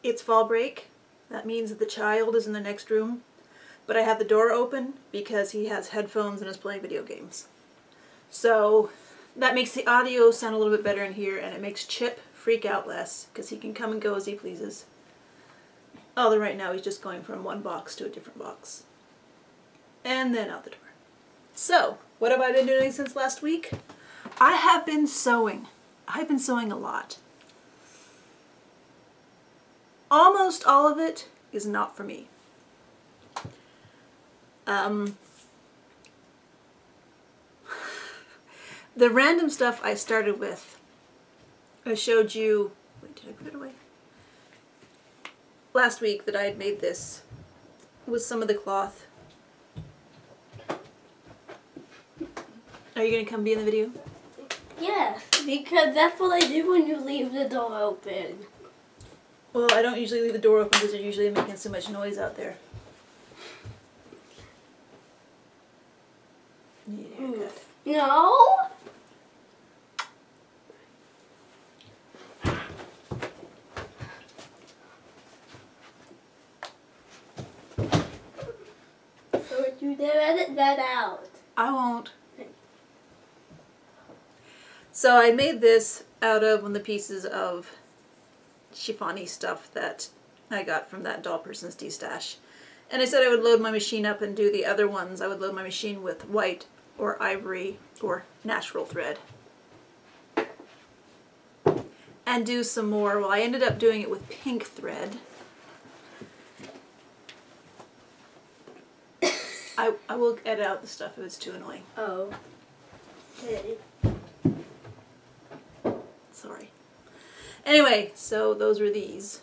It's fall break. That means that the child is in the next room. But I have the door open because he has headphones and is playing video games. So that makes the audio sound a little bit better in here, and it makes Chip freak out less because he can come and go as he pleases. Although right now he's just going from one box to a different box. And then out the door. So, what have I been doing since last week? I have been sewing. I've been sewing a lot. Almost all of it is not for me. The random stuff I started with, I showed you, wait, did I put it away? Last week that I had made this with some of the cloth. Are you going to come be in the video? Yes, because that's what I do when you leave the door open. Well, I don't usually leave the door open because they're usually making so much noise out there. Need a haircut. No? So you did edit that out. I won't. So I made this out of one of the pieces of chiffon-y stuff that I got from that doll person's D-stash. And I said I would load my machine up and do the other ones. I would load my machine with white or ivory or natural thread. And do some more. Well, I ended up doing it with pink thread. I will edit out the stuff if it's too annoying. Oh. Okay. Sorry. Anyway, so those were these.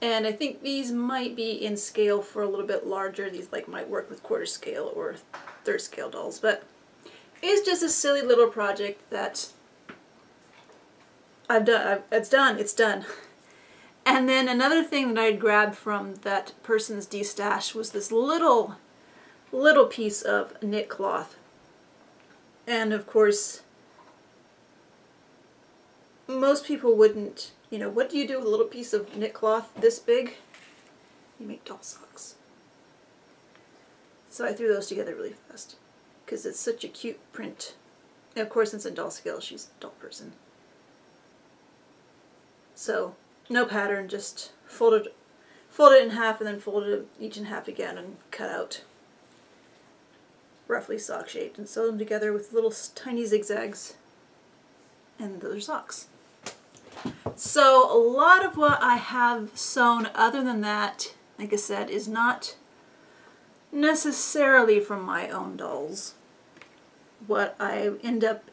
And I think these might be in scale for a little bit larger. These like might work with quarter scale or third scale dolls, but it's just a silly little project that I've done. It's done. And then another thing that I'd grabbed from that person's D-stash was this little piece of knit cloth. And of course, most people wouldn't, you know, what do you do with a little piece of knit cloth this big? You make doll socks. So I threw those together really fast because it's such a cute print. And of course, since in doll scale, she's a doll person. So no pattern, just fold it in half and then fold it each in half again and cut out roughly sock shaped and sew them together with little tiny zigzags. And those are socks. So a lot of what I have sewn other than that, like I said, is not necessarily from my own dolls. What I end up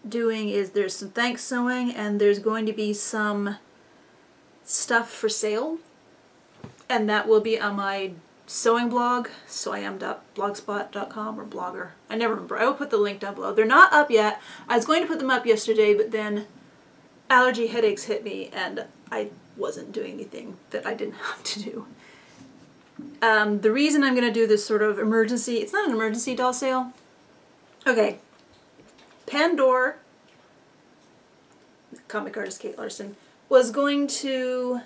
doing is there's some thanks sewing and there's going to be some stuff for sale, and that will be on my sewing blog, soiam.blogspot.com or Blogger. I never remember. I will put the link down below. They're not up yet. I was going to put them up yesterday, but then allergy headaches hit me and I wasn't doing anything that I didn't have to do. The reason I'm going to do this sort of emergency, it's not an emergency doll sale. Okay, Pandora, comic artist Kate Larson, was going to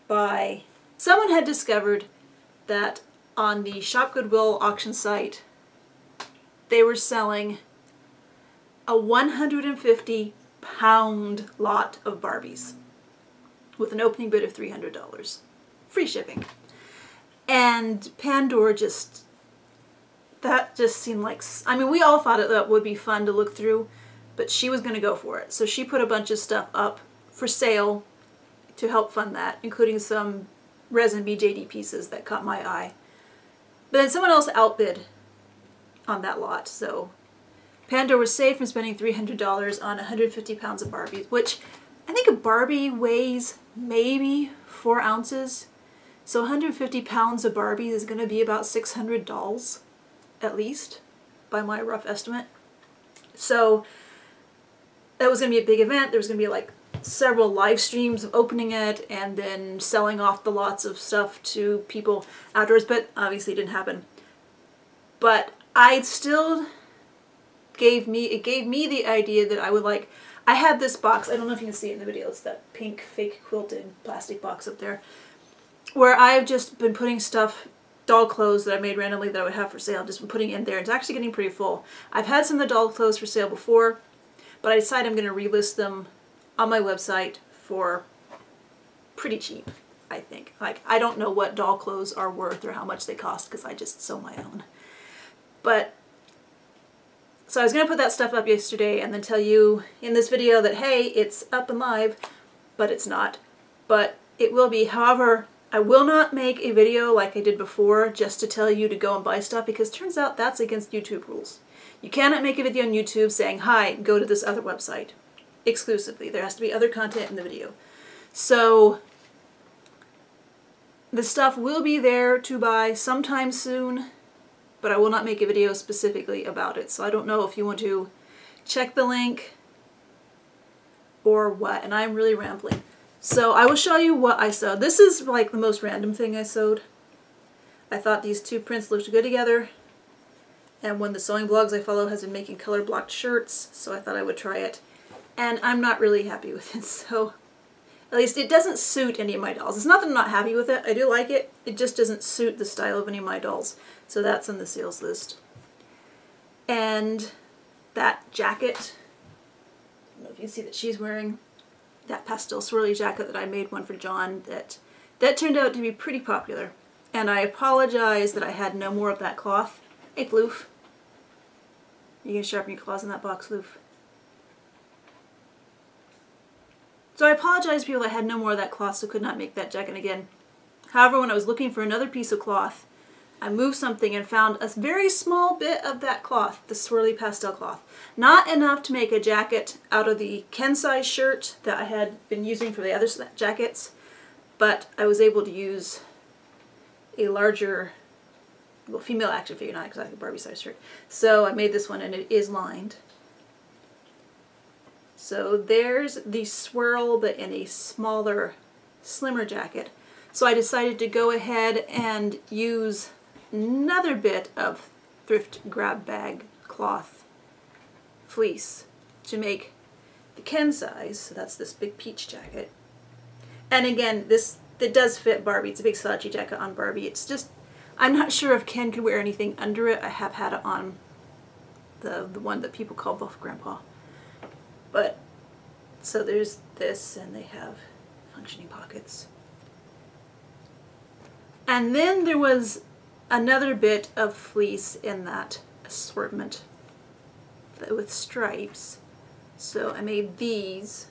buy, someone had discovered that on the Shop Goodwill auction site they were selling a 150-pound lot of Barbies with an opening bid of $300. Free shipping. And Pandora that just seemed like, I mean, we all thought that would be fun to look through, but she was going to go for it. So she put a bunch of stuff up for sale to help fund that, including some resin BJD pieces that caught my eye. But then someone else outbid on that lot, so Pandora was saved from spending $300 on 150 pounds of Barbies, which I think a Barbie weighs maybe 4 ounces. So 150 pounds of Barbies is going to be about 600 dolls, at least, by my rough estimate. So that was going to be a big event. There was going to be like several live streams of opening it and then selling off the lots of stuff to people afterwards, but obviously it didn't happen. But I still gave me the idea that I would like. I had this box. I don't know if you can see it in the video. It's that pink fake quilted plastic box up there, where I've just been putting stuff, doll clothes that I made randomly that I would have for sale. I've just been putting in there. It's actually getting pretty full. I've had some of the doll clothes for sale before, but I decided I'm going to relist them on my website for pretty cheap, I think. Like, I don't know what doll clothes are worth or how much they cost because I just sew my own. But so I was going to put that stuff up yesterday and then tell you in this video that, hey, it's up and live, but it's not. But it will be. However, I will not make a video like I did before just to tell you to go and buy stuff, because it turns out that's against YouTube rules. You cannot make a video on YouTube saying, hi, go to this other website exclusively. There has to be other content in the video. So the stuff will be there to buy sometime soon, but I will not make a video specifically about it. So I don't know if you want to check the link or what, and I'm really rambling. So I will show you what I sewed. This is like the most random thing I sewed. I thought these two prints looked good together, and one of the sewing blogs I follow has been making color blocked shirts, so I thought I would try it. And I'm not really happy with it, so at least it doesn't suit any of my dolls. It's not that I'm not happy with it. I do like it. It just doesn't suit the style of any of my dolls. So that's on the sales list. And that jacket, I don't know if you can see that she's wearing that pastel swirly jacket that I made one for John, that turned out to be pretty popular. And I apologize that I had no more of that cloth. Hey, Floof. You gonna sharpen your claws in that box, Floof? So I apologize to people that had no more of that cloth, so could not make that jacket again. However, when I was looking for another piece of cloth, I moved something and found a very small bit of that cloth, the swirly pastel cloth. Not enough to make a jacket out of the Ken size shirt that I had been using for the other jackets, but I was able to use a larger, well, female action figure, not exactly Barbie size shirt. So I made this one, and it is lined. So there's the swirl, but in a smaller, slimmer jacket. So I decided to go ahead and use another bit of thrift grab bag cloth fleece to make the Ken size. So that's this big peach jacket. And again, it does fit Barbie. It's a big slouchy jacket on Barbie. It's just, I'm not sure if Ken could wear anything under it. I have had it on the one that people call Buff Grandpa. But, so there's this, and they have functioning pockets. And then there was another bit of fleece in that assortment with stripes. So I made these.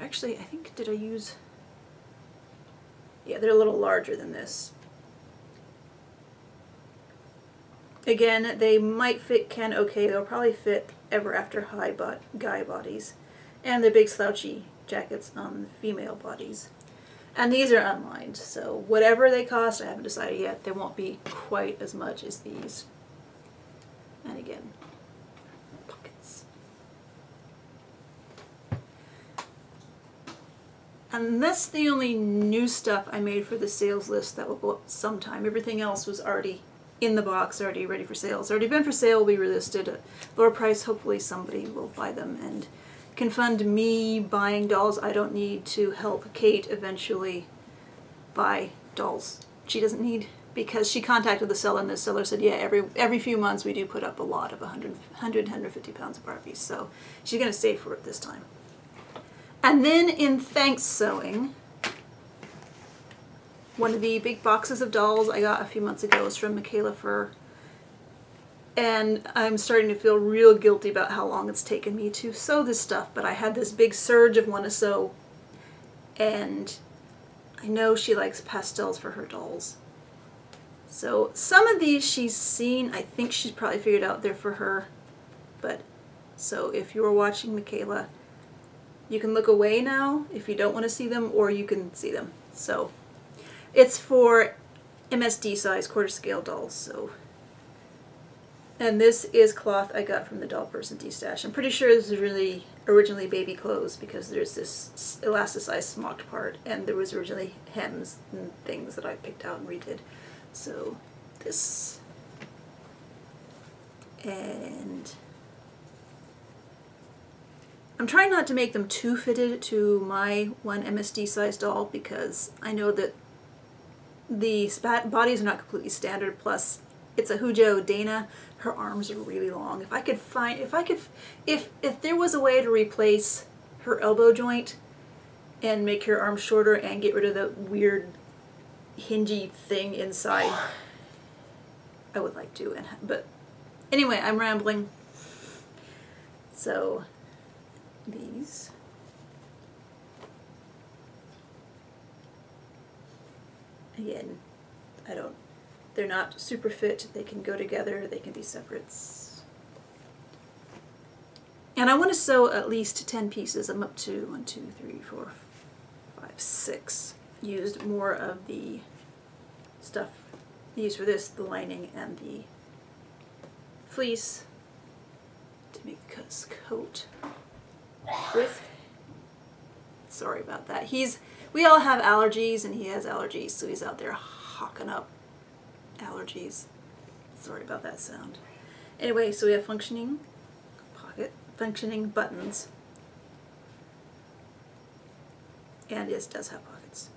Actually, I think, did I use, yeah, they're a little larger than this. Again, they might fit Ken okay. They'll probably fit ever after high guy bodies. And they're big slouchy jackets on female bodies. And these are unlined, so whatever they cost, I haven't decided yet. They won't be quite as much as these. And again, pockets. And that's the only new stuff I made for the sales list that will go up sometime. Everything else was already in the box, already ready for sale. It's already been for sale, will be relisted at lower price. Hopefully somebody will buy them and can fund me buying dolls I don't need to help Kate eventually buy dolls she doesn't need, because she contacted the seller, and the seller said, yeah, every few months we do put up a lot of 150 pounds of Barbies, so she's going to save for it this time. And then in thanks sewing, one of the big boxes of dolls I got a few months ago was from Michaela Fur. And I'm starting to feel real guilty about how long it's taken me to sew this stuff, but I had this big surge of want to sew, and I know she likes pastels for her dolls. So some of these she's seen, I think she's probably figured out they're for her, but so if you were watching Michaela, you can look away now if you don't want to see them, or you can see them. So it's for MSD size quarter scale dolls. So. And this is cloth I got from the Doll Person D-Stash. I'm pretty sure this is really originally baby clothes, because there's this elasticized smocked part, and there was originally hems and things that I picked out and redid. So this, And I'm trying not to make them too fitted to my one MSD size doll because I know that the bodies are not completely standard, plus it's a Hujo Dana. Her arms are really long. If there was a way to replace her elbow joint and make her arms shorter and get rid of the weird hingy thing inside, I would like to. But anyway, I'm rambling. So these. Again, they're not super fit. They can go together, they can be separates. And I want to sew at least 10 pieces. I'm up to 1, 2, 3, 4, 5, 6. Used more of the stuff used for this, the lining and the fleece, to make this coat with. Sorry about that. We all have allergies, and he has allergies, so he's out there hawking up allergies. Sorry about that sound. Anyway, so we have functioning pocket, functioning buttons, and it does have pockets.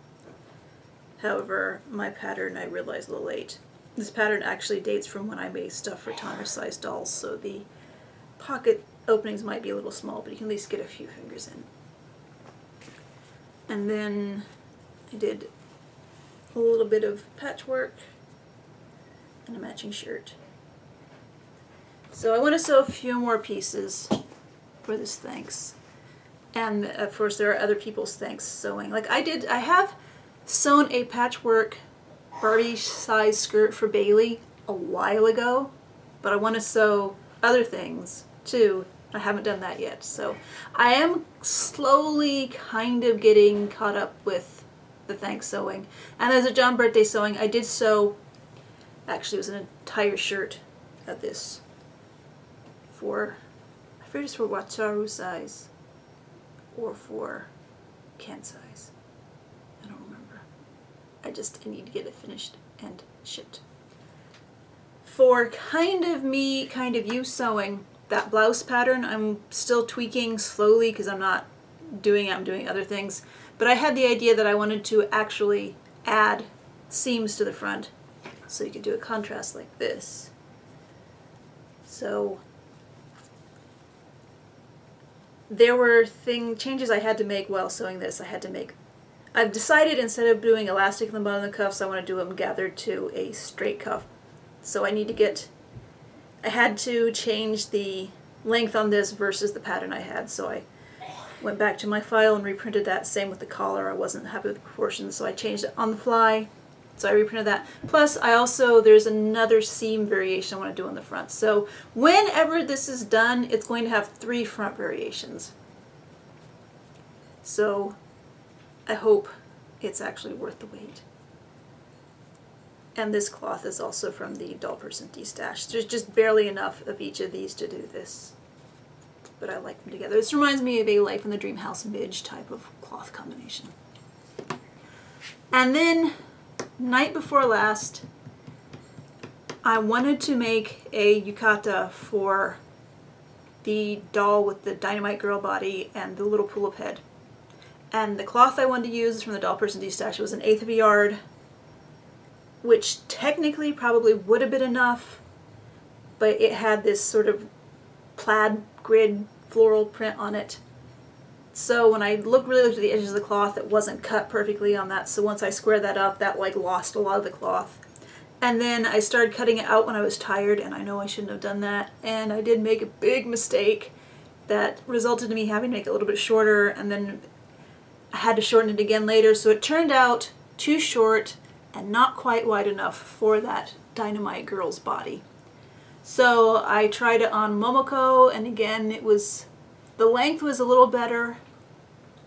However, my pattern, I realized a little late, this pattern actually dates from when I made stuff for toddler-sized dolls, so the pocket openings might be a little small, but you can at least get a few fingers in. And then I did a little bit of patchwork and a matching shirt. So I want to sew a few more pieces for this thanks. And of course there are other people's thanks sewing. Like I have sewn a patchwork Barbie size skirt for Bailey a while ago, but I want to sew other things too. I haven't done that yet, so I am slowly kind of getting caught up with the thanks sewing. And as a John birthday sewing, I did sew, actually it was an entire shirt of this for, I forget it's for Wataru size or for Ken size. I don't remember. I need to get it finished and shipped. For kind of me, kind of you sewing, that blouse pattern I'm still tweaking slowly because I'm doing other things. But I had the idea that I wanted to actually add seams to the front so you could do a contrast like this. So there were changes I had to make while sewing this. I've decided instead of doing elastic in the bottom of the cuffs, I want to do them gathered to a straight cuff. So I had to change the length on this versus the pattern I had, so I went back to my file and reprinted that. Same with the collar. I wasn't happy with the proportions, so I changed it on the fly. So I reprinted that. Plus, there's another seam variation I want to do on the front. So whenever this is done, it's going to have 3 front variations. So I hope it's actually worth the wait. And this cloth is also from the Doll Person D-Stash. There's just barely enough of each of these to do this. But I like them together. This reminds me of a Life in the Dream House Midge type of cloth combination. And then, night before last, I wanted to make a yukata for the doll with the Dynamite Girl body and the little pull-up head. And the cloth I wanted to use is from the Doll Person D-Stash. It was 1/8 of a yard, which technically probably would have been enough, but it had this sort of plaid grid floral print on it. So when I really looked at the edges of the cloth, it wasn't cut perfectly on that, so once I squared that up, that like lost a lot of the cloth. And then I started cutting it out when I was tired, and I know I shouldn't have done that, and I did make a big mistake that resulted in me having to make it a little bit shorter, and then I had to shorten it again later, so it turned out too short and not quite wide enough for that Dynamite Girl's body. So I tried it on Momoko, and again the length was a little better,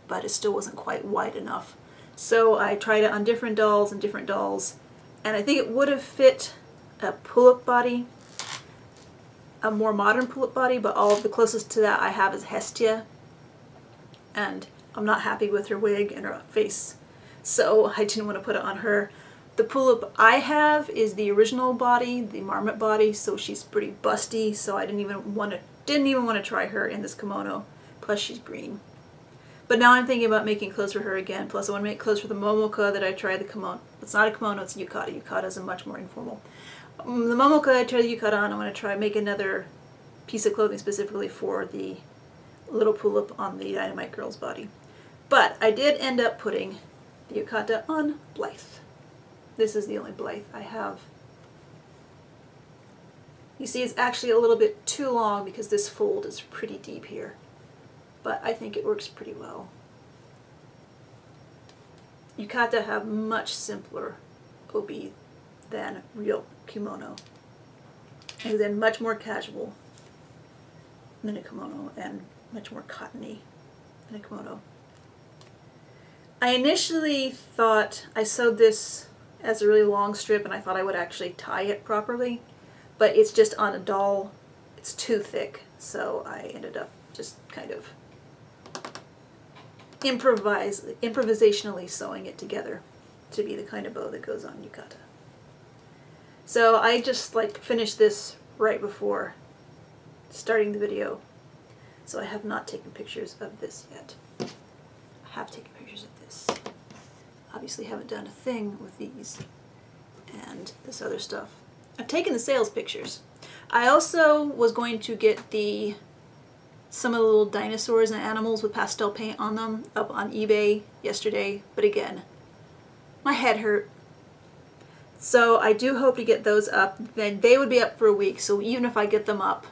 but it still wasn't quite wide enough. So I tried it on different dolls, and I think it would have fit a pull-up body, a more modern pull-up body, but the closest to that I have is Hestia, and I'm not happy with her wig and her face, so I didn't want to put it on her. The pull-up I have is the original body, the marmot body, so she's pretty busty, so I didn't even want to try her in this kimono. Plus she's green. But now I'm thinking about making clothes for her again. Plus I want to make clothes for the momoka that I tried the kimono. It's not a kimono, it's a yukata. Yukata is a much more informal. The momoka I tried the yukata on. I want to try make another piece of clothing specifically for the little pull-up on the Dynamite Girl's body. But I did end up putting the yukata on Blythe. This is the only Blythe I have. You see it's actually a little bit too long because this fold is pretty deep here. But I think it works pretty well. Yukata have much simpler obi than real kimono. And then much more casual than a kimono and much more cottony than a kimono. I initially thought I sewed this as a really long strip and I thought I would actually tie it properly, but it's just on a doll. It's too thick, so I ended up just kind of improvisationally sewing it together to be the kind of bow that goes on yukata. So I just like finished this right before starting the video, so I have not taken pictures of this yet. I have taken pictures of this. Obviously haven't done a thing with these and this other stuff. I've taken the sales pictures. I also was going to get some of the little dinosaurs and animals with pastel paint on them up on eBay yesterday, but again, my head hurt. So I do hope to get those up. Then they would be up for a week, so even if I get them up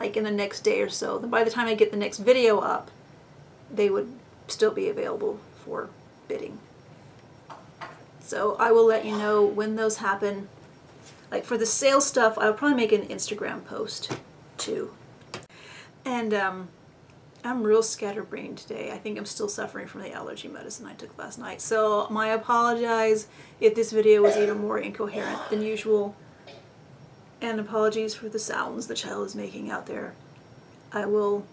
like in the next day or so, then by the time I get the next video up, they would still be available for bidding. So I will let you know when those happen. Like for the sale stuff, I'll probably make an Instagram post too. And I'm real scatterbrained today. I think I'm still suffering from the allergy medicine I took last night. So I apologize if this video was even more incoherent than usual. And apologies for the sounds the child is making out there. I will,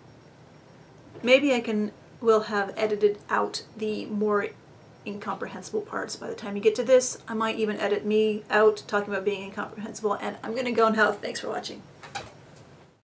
maybe will have edited out the more incomprehensible parts by the time you get to this. I might even edit me out talking about being incomprehensible. And I'm gonna go now. Thanks for watching.